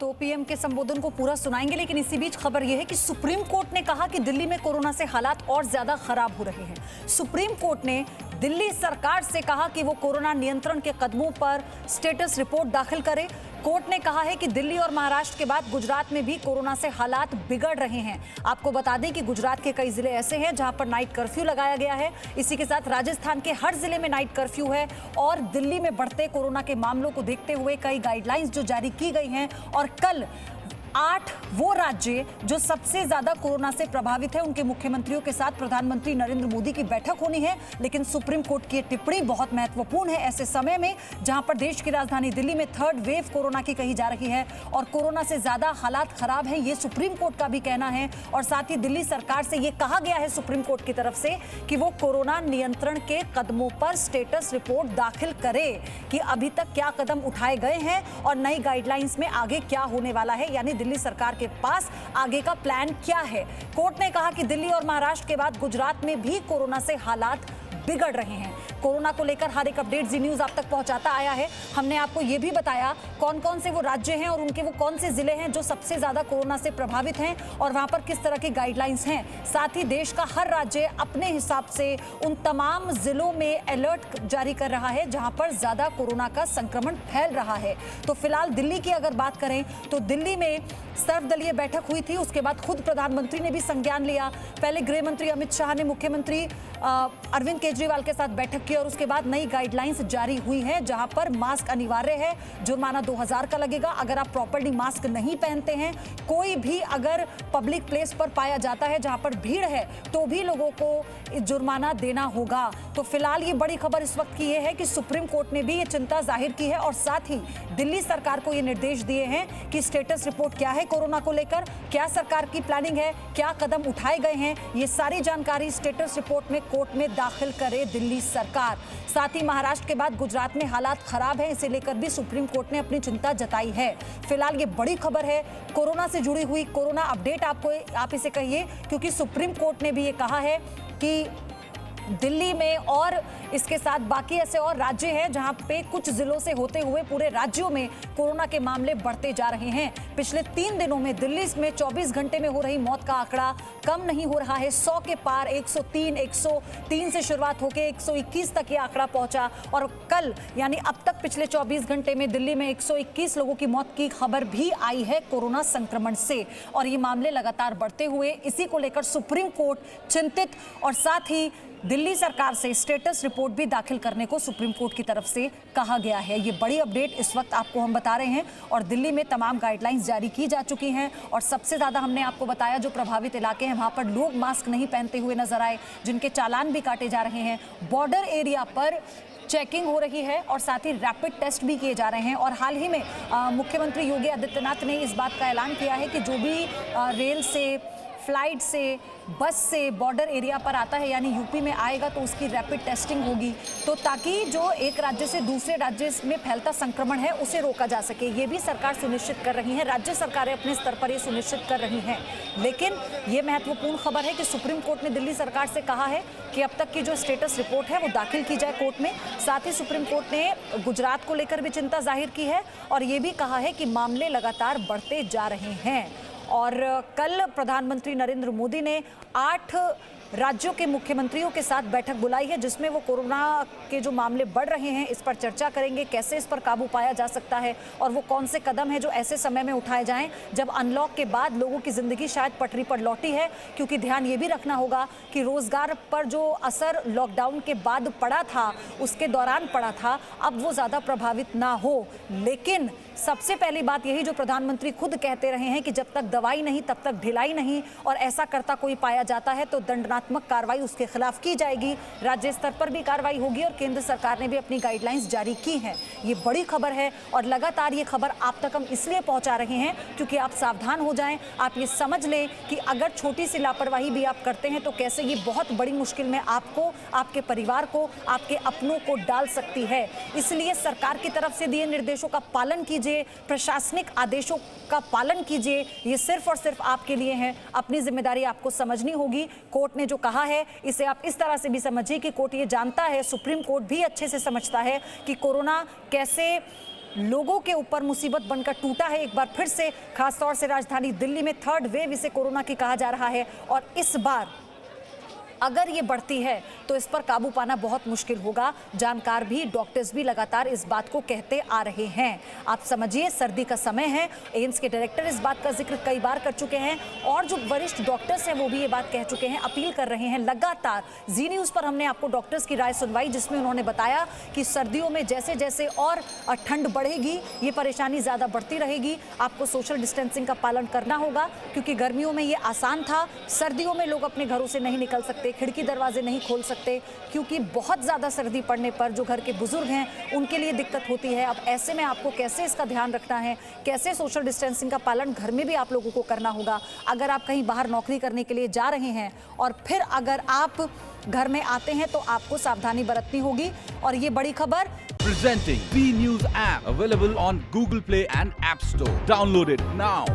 तो पीएम के संबोधन को पूरा सुनाएंगे, लेकिन इसी बीच खबर यह है कि सुप्रीम कोर्ट ने कहा कि दिल्ली में कोरोना से हालात और ज्यादा खराब हो रहे हैं। सुप्रीम कोर्ट ने दिल्ली सरकार से कहा कि वो कोरोना नियंत्रण के कदमों पर स्टेटस रिपोर्ट दाखिल करे। कोर्ट ने कहा है कि दिल्ली और महाराष्ट्र के बाद गुजरात में भी कोरोना से हालात बिगड़ रहे हैं। आपको बता दें कि गुजरात के कई जिले ऐसे हैं जहां पर नाइट कर्फ्यू लगाया गया है। इसी के साथ राजस्थान के हर जिले में नाइट कर्फ्यू है और दिल्ली में बढ़ते कोरोना के मामलों को देखते हुए कई गाइडलाइंस जो जारी की गई हैं और कल 8 वो राज्य जो सबसे ज्यादा कोरोना से प्रभावित है उनके मुख्यमंत्रियों के साथ प्रधानमंत्री नरेंद्र मोदी की बैठक होनी है। लेकिन सुप्रीम कोर्ट की टिप्पणी बहुत महत्वपूर्ण है ऐसे समय में जहां पर देश की राजधानी दिल्ली में थर्ड वेव कोरोना की कही जा रही है और कोरोना से ज्यादा हालात खराब है, ये सुप्रीम कोर्ट का भी कहना है। और साथ ही दिल्ली सरकार से ये कहा गया है सुप्रीम कोर्ट की तरफ से कि वो कोरोना नियंत्रण के कदमों पर स्टेटस रिपोर्ट दाखिल करे कि अभी तक क्या कदम उठाए गए हैं और नई गाइडलाइंस में आगे क्या होने वाला है, यानी दिल्ली सरकार के पास आगे का प्लान क्या है। कोर्ट ने कहा कि दिल्ली और महाराष्ट्र के बाद गुजरात में भी कोरोना से हालात बिगड़ रहे हैं। कोरोना को लेकर हर एक अपडेट जी न्यूज आप तक पहुंचाता आया है। हमने आपको यह भी बताया कौन कौन से वो राज्य हैं और उनके वो कौन से जिले हैं जो सबसे ज्यादा कोरोना से प्रभावित हैं और वहां पर किस तरह की गाइडलाइंस हैं। साथ ही देश का हर राज्य अपने हिसाब से उन तमाम जिलों में अलर्ट जारी कर रहा है जहां पर ज्यादा कोरोना का संक्रमण फैल रहा है। तो फिलहाल दिल्ली की अगर बात करें तो दिल्ली में सर्वदलीय बैठक हुई थी, उसके बाद खुद प्रधानमंत्री ने भी संज्ञान लिया। पहले गृह मंत्री अमित शाह ने मुख्यमंत्री अरविंद केजरीवाल के साथ बैठक की और उसके बाद नई गाइडलाइंस जारी हुई है जहां पर मास्क अनिवार्य है, जुर्माना 2000 का लगेगा अगर आप प्रॉपर्ली मास्क नहीं पहनते हैं। कोई भी अगर पब्लिक प्लेस पर पाया जाता है जहां पर भीड़ है तो भी लोगों को जुर्माना देना होगा। तो फिलहाल ये बड़ी खबर इस वक्त की ये है कि सुप्रीम कोर्ट ने भी ये चिंता जाहिर की है और साथ ही दिल्ली सरकार को ये निर्देश दिए हैं कि स्टेटस रिपोर्ट क्या है कोरोना को लेकर, क्या सरकार की प्लानिंग है, क्या कदम उठाए गए हैं, ये सारी जानकारी स्टेटस रिपोर्ट में कोर्ट में दाखिल करे दिल्ली सरकार। साथ ही महाराष्ट्र के बाद गुजरात में हालात खराब है, इसे लेकर भी सुप्रीम कोर्ट ने अपनी चिंता जताई है। फिलहाल ये बड़ी खबर है कोरोना से जुड़ी हुई, कोरोना अपडेट आप इसे कहिए, क्योंकि सुप्रीम कोर्ट ने भी ये कहा है कि दिल्ली में और इसके साथ बाकी ऐसे और राज्य हैं जहां पे कुछ जिलों से होते हुए पूरे राज्यों में कोरोना के मामले बढ़ते जा रहे हैं। पिछले 3 दिनों में दिल्ली में 24 घंटे में हो रही मौत का आंकड़ा कम नहीं हो रहा है, 100 के पार 103 से शुरुआत होकर 121 तक ये आंकड़ा पहुंचा और कल यानी अब तक पिछले 24 घंटे में दिल्ली में 121 लोगों की मौत की खबर भी आई है कोरोना संक्रमण से और ये मामले लगातार बढ़ते हुए, इसी को लेकर सुप्रीम कोर्ट चिंतित और साथ ही दिल्ली सरकार से स्टेटस रिपोर्ट भी दाखिल करने को सुप्रीम कोर्ट की तरफ से कहा गया है। ये बड़ी अपडेट इस वक्त आपको हम बता रहे हैं और दिल्ली में तमाम गाइडलाइंस जारी की जा चुकी हैं और सबसे ज़्यादा हमने आपको बताया जो प्रभावित इलाके हैं वहाँ पर लोग मास्क नहीं पहनते हुए नजर आए, जिनके चालान भी काटे जा रहे हैं। बॉर्डर एरिया पर चेकिंग हो रही है और साथ ही रैपिड टेस्ट भी किए जा रहे हैं और हाल ही में मुख्यमंत्री योगी आदित्यनाथ ने इस बात का ऐलान किया है कि जो भी रेल से, फ्लाइट से, बस से बॉर्डर एरिया पर आता है यानी यूपी में आएगा तो उसकी रैपिड टेस्टिंग होगी, तो ताकि जो एक राज्य से दूसरे राज्य में फैलता संक्रमण है उसे रोका जा सके। ये भी सरकार सुनिश्चित कर रही है, राज्य सरकारें अपने स्तर पर ये सुनिश्चित कर रही हैं। लेकिन ये महत्वपूर्ण खबर है कि सुप्रीम कोर्ट ने दिल्ली सरकार से कहा है कि अब तक की जो स्टेटस रिपोर्ट है वो दाखिल की जाए कोर्ट में। साथ ही सुप्रीम कोर्ट ने गुजरात को लेकर भी चिंता जाहिर की है और ये भी कहा है कि मामले लगातार बढ़ते जा रहे हैं। और कल प्रधानमंत्री नरेंद्र मोदी ने 8 राज्यों के मुख्यमंत्रियों के साथ बैठक बुलाई है जिसमें वो कोरोना के जो मामले बढ़ रहे हैं इस पर चर्चा करेंगे, कैसे इस पर काबू पाया जा सकता है और वो कौन से कदम हैं जो ऐसे समय में उठाए जाएं जब अनलॉक के बाद लोगों की ज़िंदगी शायद पटरी पर लौटी है। क्योंकि ध्यान ये भी रखना होगा कि रोज़गार पर जो असर लॉकडाउन के बाद पड़ा था, उसके दौरान पड़ा था, अब वो ज़्यादा प्रभावित ना हो। लेकिन सबसे पहली बात यही जो प्रधानमंत्री खुद कहते रहे हैं कि जब तक दवाई नहीं तब तक ढिलाई नहीं और ऐसा करता कोई पाया जाता है तो दंडात्मक कार्रवाई उसके खिलाफ की जाएगी, राज्य स्तर पर भी कार्रवाई होगी और केंद्र सरकार ने भी अपनी गाइडलाइंस जारी की हैं। ये बड़ी खबर है और लगातार ये खबर आप तक हम इसलिए पहुंचा रहे हैं क्योंकि आप सावधान हो जाएं, आप ये समझ लें कि अगर छोटी सी लापरवाही भी आप करते हैं तो कैसे ये बहुत बड़ी मुश्किल में आपको, आपके परिवार को, आपके अपनों को डाल सकती है। इसलिए सरकार की तरफ से दिए निर्देशों का पालन कीजिए, प्रशासनिक आदेशों का पालन कीजिए, ये सिर्फ और सिर्फ आपके लिए हैं। अपनी जिम्मेदारी आपको समझनी होगी। कोर्ट ने जो कहा है इसे आप इस तरह से भी समझिए कि कोर्ट ये जानता है, सुप्रीम कोर्ट भी अच्छे से समझता है कि कोरोना कैसे लोगों के ऊपर मुसीबत बनकर टूटा है एक बार फिर से। खासतौर से राजधानी दिल्ली में थर्ड वेव इसे कोरोना की कहा जा रहा है और इस बार अगर ये बढ़ती है तो इस पर काबू पाना बहुत मुश्किल होगा। जानकार भी, डॉक्टर्स भी लगातार इस बात को कहते आ रहे हैं। आप समझिए, सर्दी का समय है। एम्स के डायरेक्टर इस बात का जिक्र कई बार कर चुके हैं और जो वरिष्ठ डॉक्टर्स हैं वो भी ये बात कह चुके हैं, अपील कर रहे हैं लगातार। जी न्यूज़ पर हमने आपको डॉक्टर्स की राय सुनवाई, जिसमें उन्होंने बताया कि सर्दियों में जैसे जैसे और ठंड बढ़ेगी, ये परेशानी ज़्यादा बढ़ती रहेगी। आपको सोशल डिस्टेंसिंग का पालन करना होगा, क्योंकि गर्मियों में ये आसान था। सर्दियों में लोग अपने घरों से नहीं निकल सकते, खिड़की दरवाजे नहीं खोल सकते, क्योंकि बहुत ज़्यादा सर्दी पड़ने पर जो घर के बुजुर्ग हैं उनके लिए दिक्कत होती है। अब ऐसे में आपको कैसे इसका ध्यान रखना है, कैसे सोशल डिस्टेंसिंग का पालन घर में भी आप लोगों को करना होगा। अगर आप कहीं बाहर नौकरी करने के लिए जा रहे हैं और फिर अगर आप घर में आते हैं तो आपको सावधानी बरतनी होगी। और ये बड़ी खबर Presenting B News app, available on Google Play and App Store. Download it now.